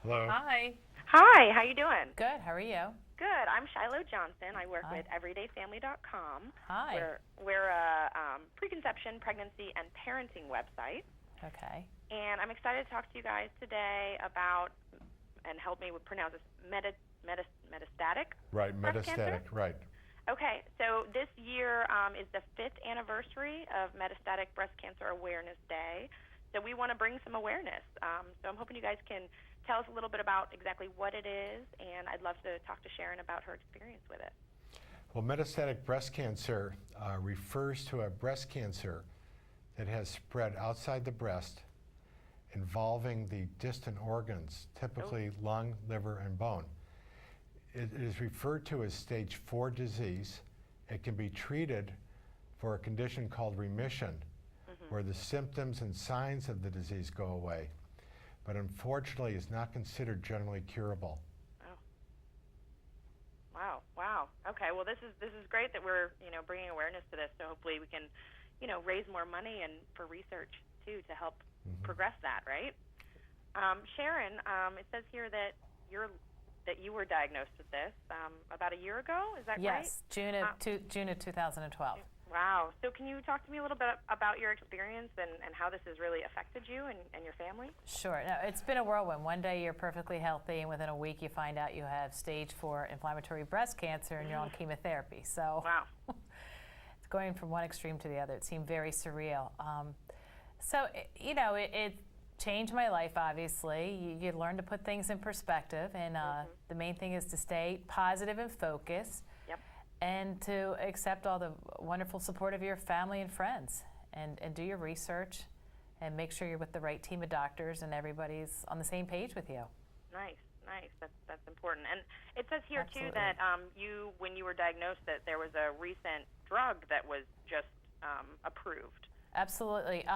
Hello. Hi. Hi, how you doing? Good. How are you? Good. I'm Shiloh Johnson. I work with EverydayFamily.com. Hi. We're a preconception, pregnancy, and parenting website. Okay. And I'm excited to talk to you guys today about, and help me with pronounce this, metastatic Right, breast cancer? metastatic, right. Okay, so this year is the 5th anniversary of Metastatic Breast Cancer Awareness Day. So we want to bring some awareness. So I'm hoping you guys can tell us a little bit about exactly what it is, and I'd love to talk to Sharon about her experience with it. Well, metastatic breast cancer refers to a breast cancer that has spread outside the breast, involving the distant organs, typically lung, liver, and bone. It is referred to as stage 4 disease. It can be treated for a condition called remission, where the symptoms and signs of the disease go away, but unfortunately is not considered generally curable. Oh, wow. Okay, well this is great that we're bringing awareness to this. So hopefully we can raise more money and for research too to help progress that, right? Sharon, it says here that you were diagnosed with this about a year ago. Is that right? Yes, June of 2012. Wow. So can you talk to me a little bit about your experience and how this has really affected you and your family? Sure. No, it's been a whirlwind. One day you're perfectly healthy, and within a week you find out you have stage 4 inflammatory breast cancer and you're on chemotherapy. So wow. It's going from one extreme to the other. It seemed very surreal. It changed my life, obviously. You learn to put things in perspective, and the main thing is to stay positive and focused. And to accept all the wonderful support of your family and friends, and do your research, and make sure you're with the right team of doctors and everybody's on the same page with you. Nice. That's important. And it says here Absolutely. too that when you were diagnosed, that there was a recent drug that was just approved. Absolutely.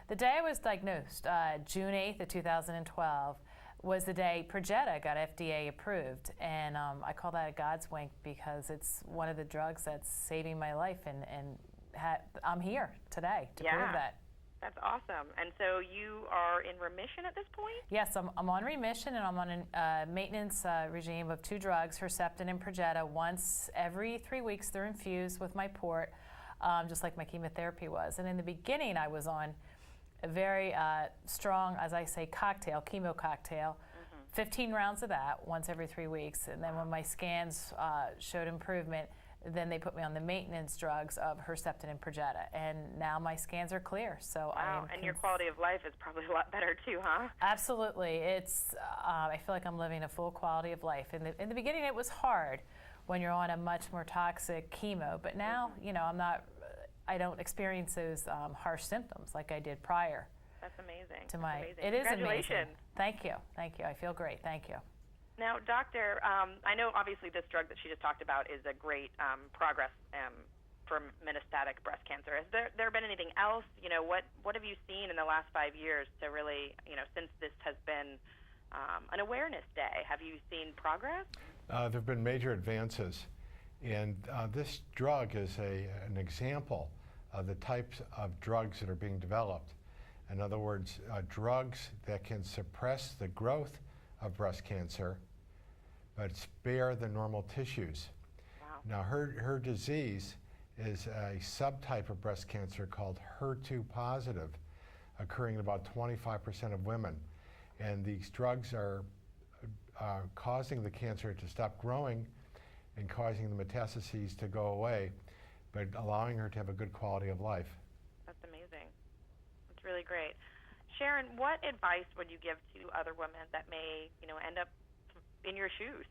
The day I was diagnosed, June 8th of 2012, was the day Perjeta got FDA approved, and I call that a God's wink because it's one of the drugs that's saving my life, and I'm here today to prove that. That's awesome. And so you are in remission at this point? Yes, I'm on remission, and I'm on a maintenance regime of 2 drugs, Herceptin and Perjeta. Once every 3 weeks, they're infused with my port, just like my chemotherapy was. And in the beginning, I was on a very strong, as I say, chemo cocktail, 15 rounds of that once every 3 weeks. And then when my scans showed improvement, then they put me on the maintenance drugs of Herceptin and Perjeta. And now my scans are clear. So wow, and your quality of life is probably a lot better too, huh? Absolutely. It's I feel like I'm living a full quality of life. In the beginning, it was hard when you're on a much more toxic chemo, but now, I don't experience those harsh symptoms like I did prior. That's amazing. It is Congratulations. amazing. Thank you. I feel great. Thank you. Now, doctor, I know obviously this drug that she just talked about is a great progress for metastatic breast cancer. Has there been anything else? What have you seen in the last 5 years to really, since this has been an awareness day? Have you seen progress? There have been major advances, and this drug is an example of the types of drugs that are being developed. In other words, drugs that can suppress the growth of breast cancer, but spare the normal tissues. Wow. Now, her disease is a subtype of breast cancer called HER2 positive, occurring in about 25% of women. And these drugs are causing the cancer to stop growing and causing the metastases to go away, but allowing her to have a good quality of life. That's amazing. That's really great. Sharon, what advice would you give to other women that may, end up in your shoes?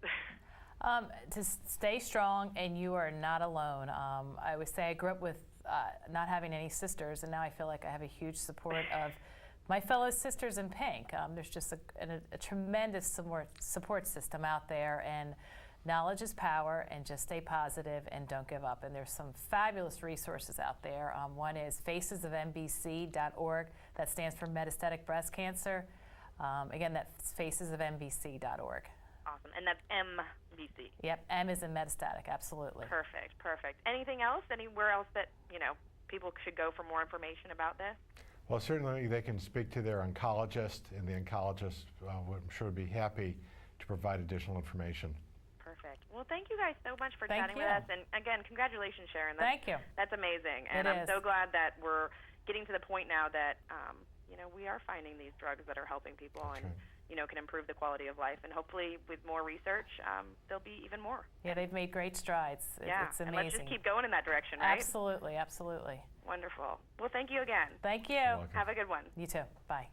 To stay strong, and you are not alone. I would say I grew up with not having any sisters, and now I feel like I have a huge support of my fellow sisters in pink. There's just a tremendous support system out there, and knowledge is power, and just stay positive and don't give up. And there's some fabulous resources out there. One is facesofmbc.org. That stands for Metastatic Breast Cancer. Again, that's facesofmbc.org. Awesome. And that's MBC. Yep, M is in metastatic, absolutely. Perfect. Anything else? Anywhere else that, people should go for more information about this? Well, certainly they can speak to their oncologist, and the oncologist, I'm sure, would be happy to provide additional information. Perfect. Well, thank you guys so much for Thank chatting you. with us. And again, congratulations, Sharon. Thank you. That's amazing. And It I'm is. so glad that we're getting to the point now that, we are finding these drugs that are helping people That's and, right. can improve the quality of life. And hopefully with more research, there'll be even more. Yeah, they've made great strides. It's and amazing. let's just keep going in that direction, right? Absolutely, absolutely. Wonderful. Well, thank you again. Thank you. You're welcome. Have a good one. You too. Bye.